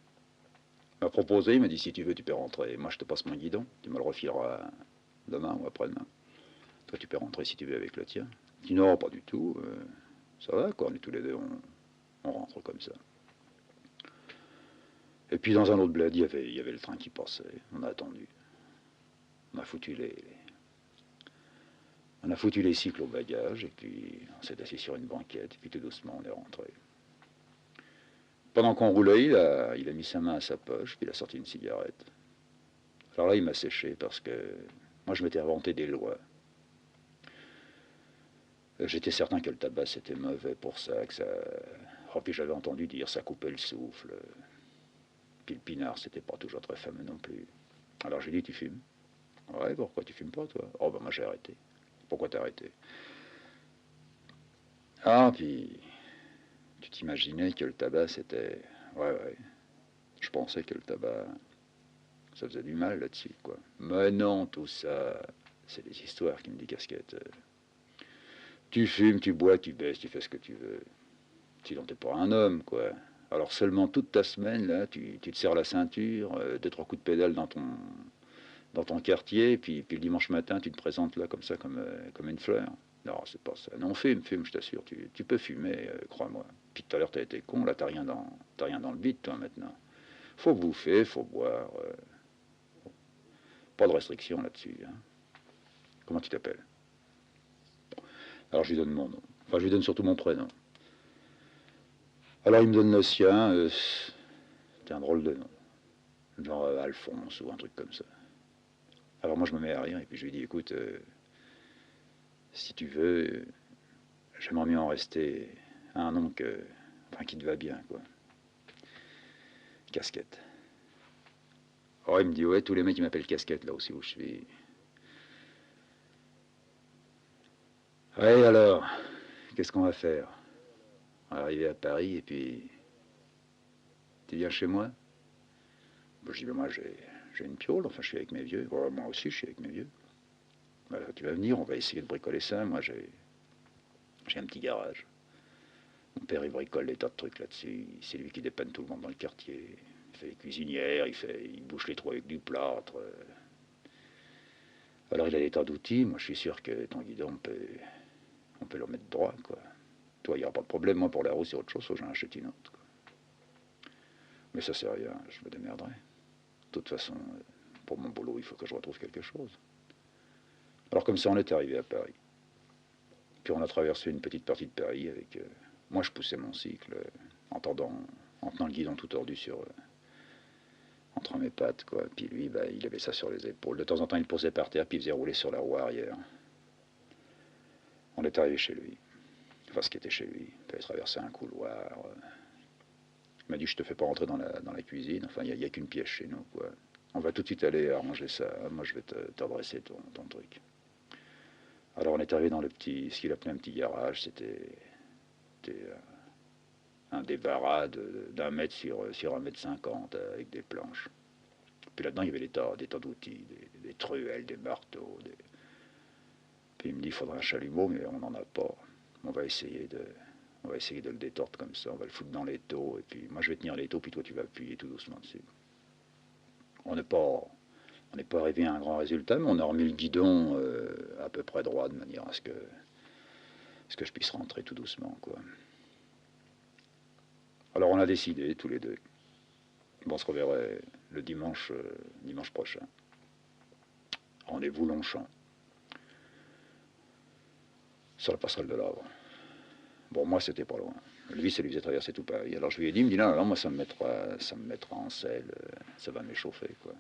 Il m'a proposé, il m'a dit si tu veux tu peux rentrer. Moi je te passe mon guidon, tu me le refileras demain ou après-demain. Toi tu peux rentrer si tu veux avec le tien. Je dis non, pas du tout. Ça va quoi, on est tous les deux, on rentre comme ça. Et puis dans un autre bled, il y avait le train qui passait. On a attendu. On a foutu les cycles au bagage et puis on s'est assis sur une banquette et puis tout doucement on est rentré. Pendant qu'on roulait, il a mis sa main à sa poche puis il a sorti une cigarette. Alors là, il m'a séché parce que moi je m'étais inventé des lois. J'étais certain que le tabac c'était mauvais pour ça, que ça. Oh, puis j'avais entendu dire ça coupait le souffle. Puis le pinard c'était pas toujours très fameux non plus. Alors j'ai dit tu fumes? Ouais, pourquoi tu fumes pas toi? Oh ben moi j'ai arrêté. Pourquoi t'as arrêté? Ah, puis tu t'imaginais que le tabac c'était. Ouais, ouais. Je pensais que le tabac ça faisait du mal là-dessus, quoi. Mais non, tout ça, c'est des histoires qui me dit casquette. Tu fumes, tu bois, tu baisses, tu fais ce que tu veux. Sinon, t'es pas un homme, quoi. Alors seulement toute ta semaine, là, tu te serres la ceinture, deux, trois coups de pédale dans ton quartier, puis le dimanche matin, tu te présentes là comme ça, comme une fleur. Non, c'est pas ça. Non, fume, je t'assure. Tu peux fumer, crois-moi. Puis tout à l'heure, t'as été con, là, t'as rien dans le bide, toi, maintenant. Faut bouffer, faut boire. Pas de restriction là-dessus. Hein. Comment tu t'appelles? Alors, je lui donne mon nom. Enfin, je lui donne surtout mon prénom. Alors, il me donne le sien. C'était un drôle de nom. Genre Alphonse ou un truc comme ça. Alors, moi, je me mets à rire et puis je lui dis, écoute, si tu veux, j'aimerais mieux en rester à un nom enfin, qui te va bien, quoi. Casquette. Alors il me dit, ouais, tous les mecs ils m'appellent Casquette là aussi où je suis. Ouais, alors, qu'est-ce qu'on va faire? On va arriver à Paris et puis, tu viens chez moi? Bon, je dis, ben moi j'ai une piole, enfin je suis avec mes vieux. Ouais, moi aussi je suis avec mes vieux. Voilà, tu vas venir, on va essayer de bricoler ça. Moi j'ai un petit garage. Mon père, il bricole des tas de trucs là-dessus. C'est lui qui dépanne tout le monde dans le quartier. Il fait les cuisinières, il bouche les trous avec du plâtre. Alors, il a des tas d'outils. Moi, je suis sûr que ton guidon, on peut le remettre droit, quoi. Toi, il n'y aura pas de problème. Moi, pour la roue, c'est autre chose. Faut que j'en achète une autre, quoi. Mais ça, c'est rien. Je me démerderai. De toute façon, pour mon boulot, il faut que je retrouve quelque chose. Alors, comme ça, on est arrivé à Paris. Puis, on a traversé une petite partie de Paris avec... moi, je poussais mon cycle en tenant le guidon tout tordu entre mes pattes, quoi. Puis lui, bah, il avait ça sur les épaules. De temps en temps, il posait par terre, puis il faisait rouler sur la roue arrière. On est arrivé chez lui. Enfin, ce qui était chez lui. Il avait traversé un couloir. Il m'a dit, je te fais pas rentrer dans la cuisine. Enfin, il n'y a qu'une pièce chez nous, quoi. On va tout de suite aller arranger ça. Moi, je vais t'adresser ton truc. Alors, on est arrivé dans ce qu'il appelait un petit garage. C'était un débarras d'un mètre sur 1,50 m avec des planches. Puis là-dedans, il y avait des tas d'outils, des truelles, des marteaux. Puis il me dit, il faudrait un chalumeau, mais on n'en a pas. On va essayer de le détordre comme ça. On va le foutre dans l'étau. Et puis moi, je vais tenir l'étau, puis toi, tu vas appuyer tout doucement dessus. On n'est pas arrivé à un grand résultat, mais on a remis le guidon à peu près droit, de manière à ce que je puisse rentrer tout doucement, quoi. Alors on a décidé, tous les deux. Bon, on se reverrait le dimanche prochain. Rendez-vous Longchamp, sur la passerelle de l'Avre. Bon, moi, c'était pas loin. Lui, ça lui faisait traverser tout Paris. Alors je lui ai dit, il me dit, non, non, moi, ça me mettra en selle, ça va m'échauffer, quoi.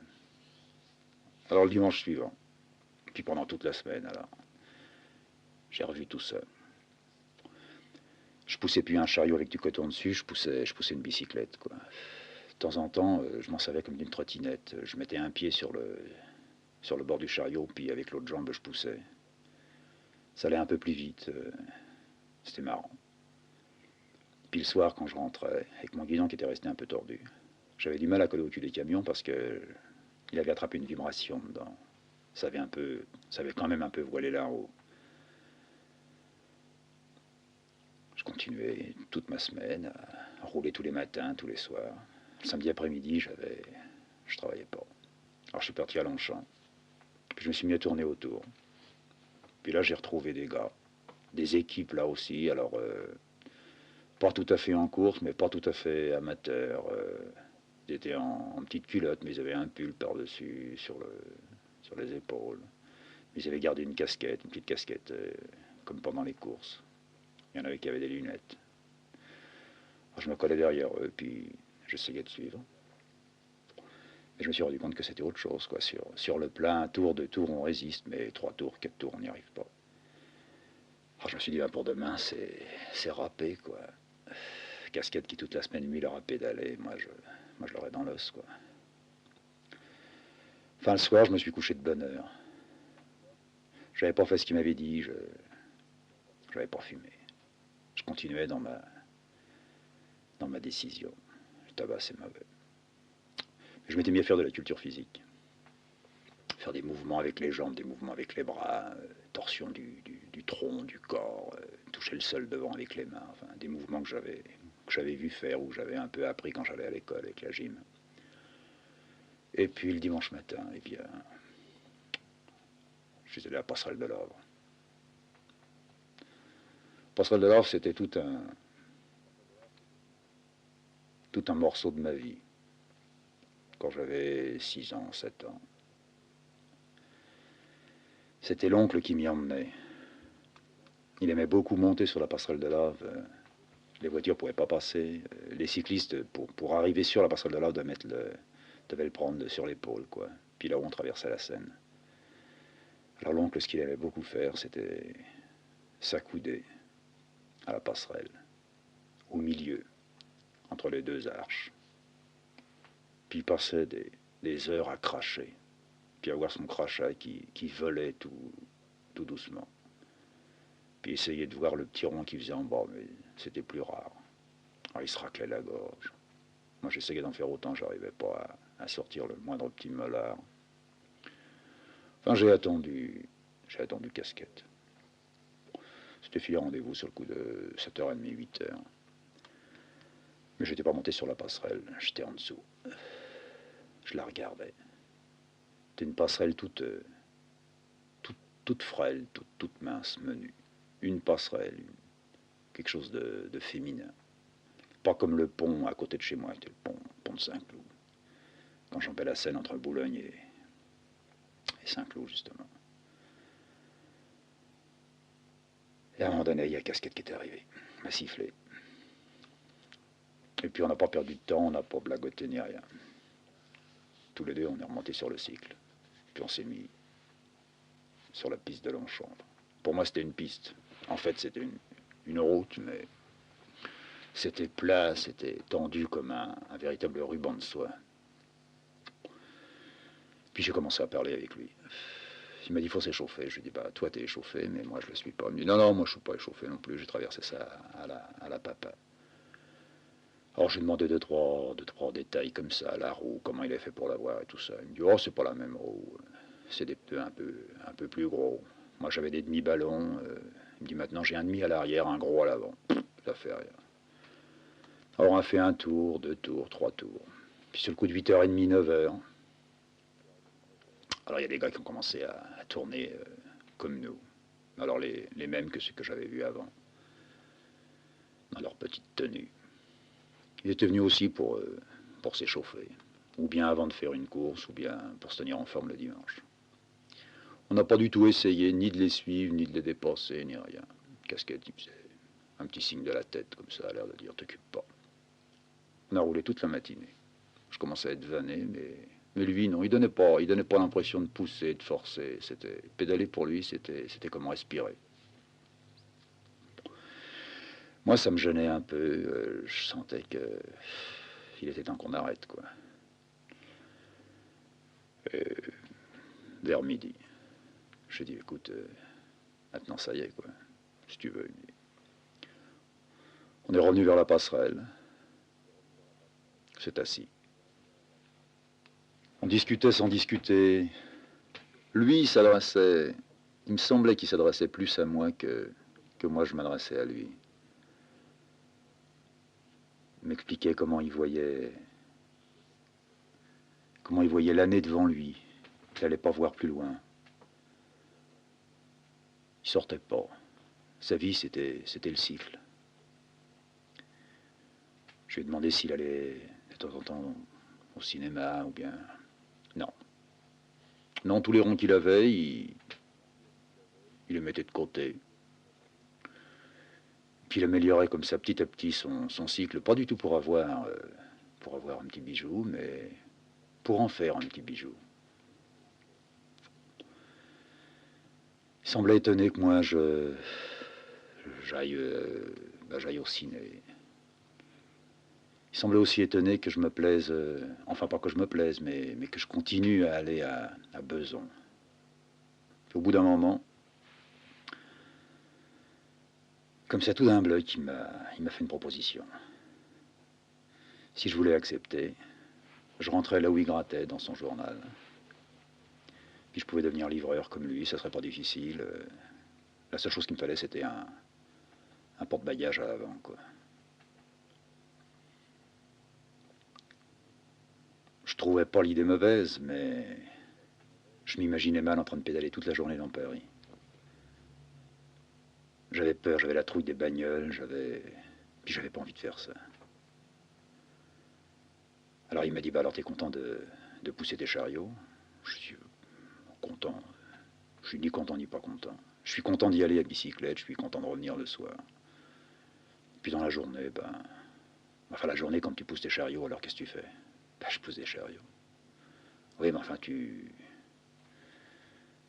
Alors le dimanche suivant, puis pendant toute la semaine, alors, j'ai revu tout ça. Je poussais plus un chariot avec du coton dessus, je poussais une bicyclette, quoi. De temps en temps, je m'en servais comme d'une trottinette. Je mettais un pied sur le bord du chariot, puis avec l'autre jambe, je poussais. Ça allait un peu plus vite. C'était marrant. Puis le soir, quand je rentrais, avec mon guidon qui était resté un peu tordu, j'avais du mal à coller au cul des camions parce que il avait attrapé une vibration dedans. Ça avait quand même un peu voilé là en haut. Je continuais toute ma semaine à rouler tous les matins, tous les soirs. Le samedi après-midi, je travaillais pas. Alors je suis parti à Longchamp. Puis je me suis mis à tourner autour. Puis là, j'ai retrouvé des gars, des équipes là aussi. Alors, pas tout à fait en course, mais pas tout à fait amateurs. Ils étaient en petite culotte, mais ils avaient un pull par-dessus, sur les épaules. Ils avaient gardé une petite casquette, comme pendant les courses. Il y en avait qui avaient des lunettes. Alors je me collais derrière eux, puis j'essayais de suivre. Et je me suis rendu compte que c'était autre chose, quoi. Sur le plein, tour, 2 tours, on résiste, mais 3 tours, 4 tours, on n'y arrive pas. Alors je me suis dit, ben pour demain, c'est râpé, quoi. Casquette qui toute la semaine, lui, leur a pédalé. Moi, je l'aurais dans l'os, quoi. Enfin, le soir, je me suis couché de bonne heure. J'avais pas fait ce qu'il m'avait dit, j'avais pas fumé. Je continuais dans ma décision. Le tabac, c'est mauvais. Je m'étais mis à faire de la culture physique. Faire des mouvements avec les jambes, des mouvements avec les bras, torsion du tronc, du corps, toucher le sol devant avec les mains, enfin, des mouvements que j'avais vu faire ou que j'avais un peu appris quand j'allais à l'école avec la gym. Et puis le dimanche matin, eh bien, je suis allé à la passerelle de l'Havre. La passerelle de l'Havre, c'était tout un morceau de ma vie, quand j'avais 6 ans, 7 ans. C'était l'oncle qui m'y emmenait. Il aimait beaucoup monter sur la passerelle de l'Havre. Les voitures ne pouvaient pas passer. Les cyclistes, pour arriver sur la passerelle de l'Havre, devaient le prendre sur l'épaule, quoi. Puis là où on traversait la Seine. Alors l'oncle, ce qu'il aimait beaucoup faire, c'était s'accouder à la passerelle, au milieu, entre les deux arches. Puis il passait des heures à cracher, puis à voir son crachat qui volait tout doucement. Puis essayer de voir le petit rond qu'il faisait en bas, mais c'était plus rare. Alors il se raclait la gorge. Moi j'essayais d'en faire autant, j'arrivais pas à sortir le moindre petit molar. Enfin j'ai attendu casquette. C'était filé rendez-vous sur le coup de 7h30, 8h. Mais j'étais pas monté sur la passerelle, j'étais en dessous. Je la regardais. C'était une passerelle toute frêle, toute mince, menue. Une passerelle, quelque chose de féminin. Pas comme le pont à côté de chez moi, c'était le pont de Saint-Cloud. Quand j'en la Seine entre Boulogne et Saint-Cloud, justement. Et à un moment donné, il y a Casquette qui est arrivé. Il m'a sifflé. Et puis on n'a pas perdu de temps, on n'a pas blagoté ni rien. Tous les deux, on est remontés sur le cycle. Puis on s'est mis sur la piste de Longchamp. Pour moi, c'était une piste. En fait, c'était une route, mais c'était plat, c'était tendu comme un véritable ruban de soie. Puis j'ai commencé à parler avec lui. Il m'a dit, il faut s'échauffer. Je lui ai dit, bah, toi, t'es échauffé, mais moi, je le suis pas. Il me dit, non, moi, je suis pas échauffé non plus. J'ai traversé ça à la papa. Alors, j'ai demandé deux, trois détails comme ça, la roue, comment il a fait pour l'avoir et tout ça. Il me dit, oh, c'est pas la même roue. C'est des pneus un peu plus gros. Moi, j'avais des demi-ballons. Il me dit, maintenant, j'ai un demi à l'arrière, un gros à l'avant. Ça fait rien. Alors, on a fait un tour, 2 tours, 3 tours. Puis, sur le coup de 8h30, 9h, alors il y a des gars qui ont commencé à tourner comme nous. Alors les mêmes que ceux que j'avais vus avant, dans leur petite tenue. Ils étaient venus aussi pour s'échauffer, ou bien avant de faire une course, ou bien pour se tenir en forme le dimanche. On n'a pas du tout essayé ni de les suivre, ni de les dépasser, ni rien. Casquette, il faisait un petit signe de la tête, comme ça, à l'air de dire, t'occupe pas. On a roulé toute la matinée. Je commençais à être vanné, mais lui, non, il donnait pas l'impression de pousser, de forcer. C'était pédaler pour lui, c'était comme respirer. Moi, ça me gênait un peu. Je sentais qu'il était temps qu'on arrête, quoi. Et vers midi, j'ai dit, écoute, maintenant ça y est, quoi. Si tu veux. On est revenu vers la passerelle. C'est assis. On discutait sans discuter. Lui, il me semblait qu'il s'adressait plus à moi que moi je m'adressais à lui. Il m'expliquait comment il voyait l'année devant lui, qu'il n'allait pas voir plus loin. Il sortait pas. Sa vie, c'était le cycle. Je lui ai demandé s'il allait de temps en temps au cinéma ou bien... Non. Non, tous les ronds qu'il avait, il les mettait de côté. Puis il améliorait comme ça petit à petit son cycle, pas du tout pour avoir un petit bijou, mais pour en faire un petit bijou. Il semblait étonné que moi j'aille au ciné. Il semblait aussi étonné que je me plaise, enfin pas que je me plaise, mais que je continue à aller à Besançon. Au bout d'un moment, comme ça tout d'un bloc, il m'a fait une proposition. Si je voulais accepter, je rentrais là où il grattait dans son journal. Puis je pouvais devenir livreur comme lui, ça serait pas difficile. La seule chose qu'il me fallait, c'était un porte-bagages à l'avant, quoi. Je trouvais pas l'idée mauvaise, mais je m'imaginais mal en train de pédaler toute la journée dans Paris. J'avais peur, j'avais la trouille des bagnoles, puis j'avais pas envie de faire ça. Alors il m'a dit, bah alors t'es content de pousser tes chariots? Je suis content. Je suis ni content ni pas content. Je suis content d'y aller à bicyclette, je suis content de revenir le soir. Puis dans la journée, enfin la journée quand tu pousses tes chariots, alors qu'est-ce que tu fais? Ben, je pousse des chariots. Oui, mais enfin tu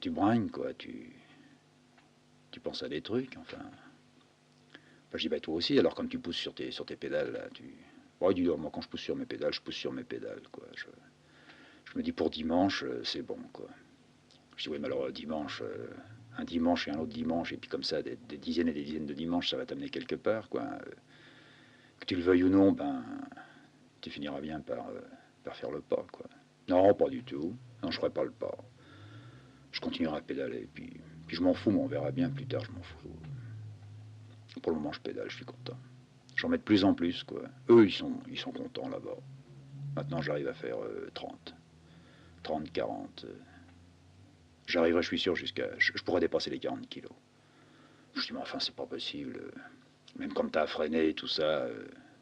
bringues, quoi, tu penses à des trucs, enfin. Ben, je dis, bah toi aussi, alors quand tu pousses sur tes pédales, là, bon, il dit, moi quand je pousse sur mes pédales, je pousse sur mes pédales, quoi. Je me dis, pour dimanche, c'est bon, quoi. Je dis, oui, mais alors dimanche, un dimanche et un autre dimanche, et puis comme ça, des dizaines et des dizaines de dimanches, ça va t'amener quelque part, quoi. Que tu le veuilles ou non, tu finiras bien par faire le pas, quoi. Non, pas du tout. Non, je ferai pas le pas. Je continuerai à pédaler, puis je m'en fous, mais on verra bien plus tard, je m'en fous. Pour le moment, je pédale, je suis content. J'en mets de plus en plus, quoi. Eux, ils sont contents là-bas. Maintenant, j'arrive à faire 30, 40. J'arriverai, je suis sûr, je pourrais dépasser les 40 kilos. Je dis, mais enfin, c'est pas possible. Même quand t'as à freiner et tout ça,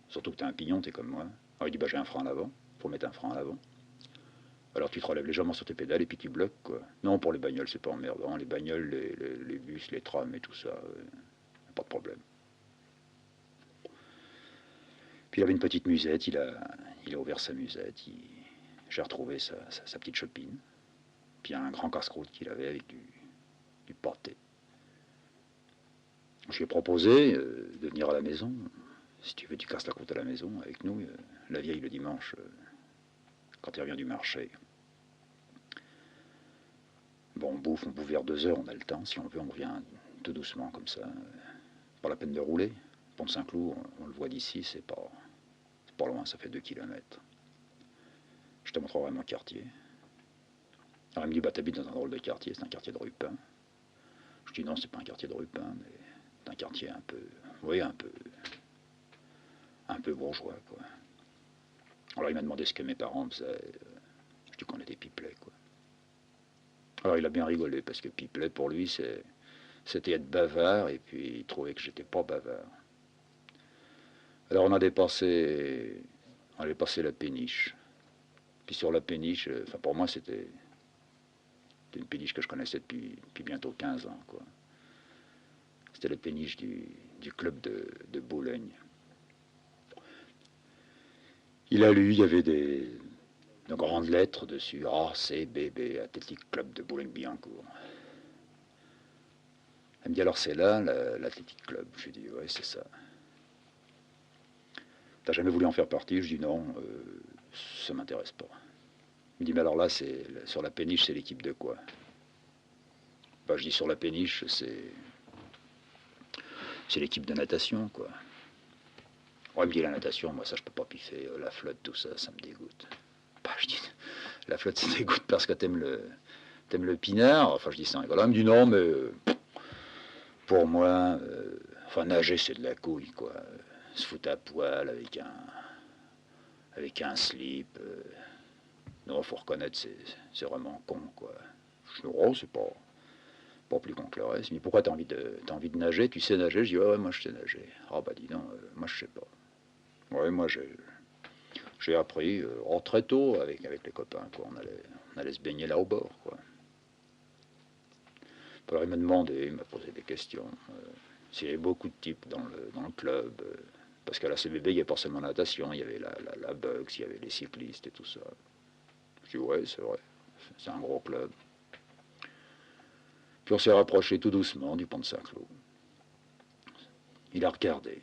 surtout que t'as un pignon, t'es comme moi. Alors il dit, bah j'ai un frein à l'avant, faut mettre un frein à l'avant. Alors tu te relèves légèrement sur tes pédales et puis tu bloques, quoi. Non, pour les bagnoles, c'est pas emmerdant. Les bagnoles, les bus, les trams et tout ça, pas de problème. Puis il avait une petite musette, il a ouvert sa musette, j'ai retrouvé sa petite chopine. Puis un grand casse-croûte qu'il avait avec du pâté. Je lui ai proposé de venir à la maison. Si tu veux, tu casses la croûte à la maison avec nous, la vieille le dimanche, quand il revient du marché. Bon, on bouffe vers 2 heures, on a le temps. Si on veut, on revient tout doucement comme ça. Pas la peine de rouler. Pont de Saint-Cloud, on le voit d'ici, c'est pas loin, ça fait 2 kilomètres. Je te montrerai mon quartier. Alors il me dit, bah t'habites dans un drôle de quartier, c'est un quartier de rue Pin. Je dis non, c'est pas un quartier de rue Pin, mais c'est un quartier un peu, oui, un peu bourgeois, quoi. Alors il m'a demandé ce que mes parents faisaient. Je dis qu'on était Pipelet, quoi. Alors il a bien rigolé, parce que Pipelet, pour lui, c'était être bavard, et puis il trouvait que j'étais pas bavard. Alors on a dépassé la péniche. Puis sur la péniche, enfin pour moi c'était une péniche que je connaissais depuis bientôt 15 ans, quoi. C'était la péniche du club de Boulogne. Il a lu, il y avait de grandes lettres dessus, ACBB, Athletic Club de Boulogne-Billancourt. Elle me dit, alors c'est là, l'Athletic Club? Je lui dis, ouais, c'est ça. T'as jamais voulu en faire partie? Je dis, non, ça m'intéresse pas. Il me dit, mais alors là, sur la péniche, c'est l'équipe de quoi? Bah, je dis, sur la péniche, c'est l'équipe de natation, quoi. Ouais, il me dit, la natation, moi, ça, je peux pas piffer. La flotte, tout ça, ça me dégoûte. Bah, je dis, la flotte, ça dégoûte parce que t'aimes le pinard. Enfin, je dis ça en rigolant. Il me dit, non, mais pour moi, enfin, nager, c'est de la couille, quoi. Se foutre à poil avec un slip. Non, faut reconnaître, c'est vraiment con, quoi. Je dis, oh, c'est pas plus con que le reste. Mais pourquoi t'as envie de nager? Tu sais nager? Je dis, ouais, moi, je sais nager. Ah, bah, dis donc, moi, je sais pas. Ouais, moi, j'ai appris très tôt avec les copains, quoi. On allait se baigner là au bord, quoi. Alors il m'a demandé, il m'a posé des questions. S'il y avait beaucoup de types dans le club. Parce qu'à la CBB, il n'y avait pas seulement la natation, il y avait la boxe, il y avait les cyclistes et tout ça. Je dis, ouais, c'est vrai, c'est un gros club. Puis on s'est rapproché tout doucement du pont de Saint-Cloud. Il a regardé.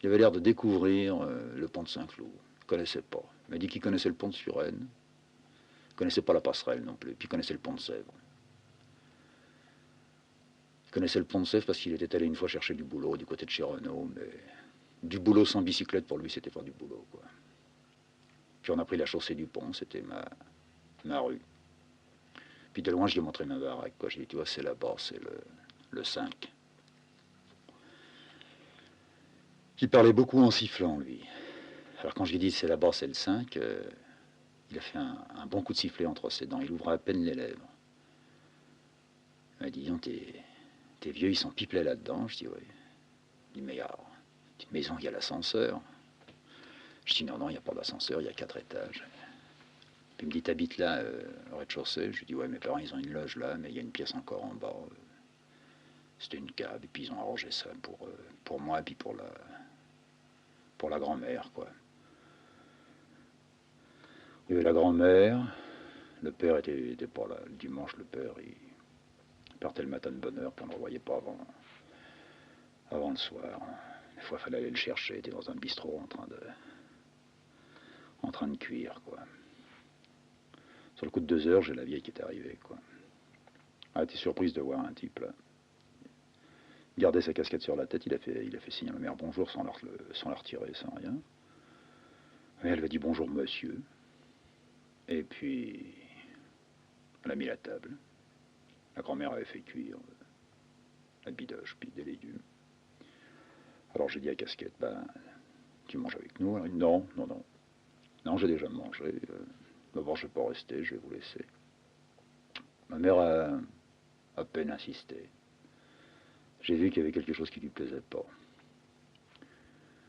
Il avait l'air de découvrir le pont de Saint-Cloud. Il ne connaissait pas. Il m'a dit qu'il connaissait le pont de Suresnes. Il ne connaissait pas la passerelle non plus. Puis il connaissait le pont de Sèvres. Il connaissait le pont de Sèvres parce qu'il était allé une fois chercher du boulot du côté de chez Renault. Mais du boulot sans bicyclette, pour lui, c'était pas du boulot, quoi. Puis on a pris la chaussée du pont, c'était ma rue. Puis de loin, je lui ai montré ma baraque, quoi. J'ai dit, tu vois, c'est là-bas, c'est le 5. Il parlait beaucoup en sifflant, lui. Alors quand je lui ai dit, c'est là-bas, c'est le 5, il a fait un bon coup de sifflet entre ses dents. Il ouvrait à peine les lèvres. Il m'a dit, dis tes vieux, ils sont pipelés là-dedans. Je dis, oui. Il dit, mais il y a une petite maison, il y a l'ascenseur. Je dis, non, non, il n'y a pas d'ascenseur, il y a 4 étages. Puis il me dit, t'habites là, au rez-de-chaussée? Je lui dis, ouais, mes parents, ils ont une loge là, mais il y a une pièce encore en bas. C'était une cave, et puis ils ont arrangé ça pour moi, et puis pour la grand-mère, quoi. Il y avait la grand-mère, le père était pas là. Le dimanche, le père, il partait le matin de bonne heure, puis on ne le revoyait pas avant le soir. Des fois, il fallait aller le chercher, il était dans un bistrot en train de cuire, quoi. Sur le coup de 2 heures, j'ai la vieille qui est arrivée, quoi. Elle a été surprise de voir un type, là. Il gardait sa casquette sur la tête, il a fait signe à ma mère bonjour sans la retirer, sans rien. Et elle lui a dit bonjour monsieur. Et puis, elle a mis la table. La grand-mère avait fait cuire la bidoche, puis des légumes. Alors j'ai dit à Casquette, ben, tu manges avec nous? Elle a dit, non, non, non. Non, j'ai déjà mangé. D'abord, je ne vais pas rester, je vais vous laisser. Ma mère a à peine insisté. J'ai vu qu'il y avait quelque chose qui lui plaisait pas.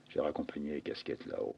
J'ai raccompagné Casquette là-haut.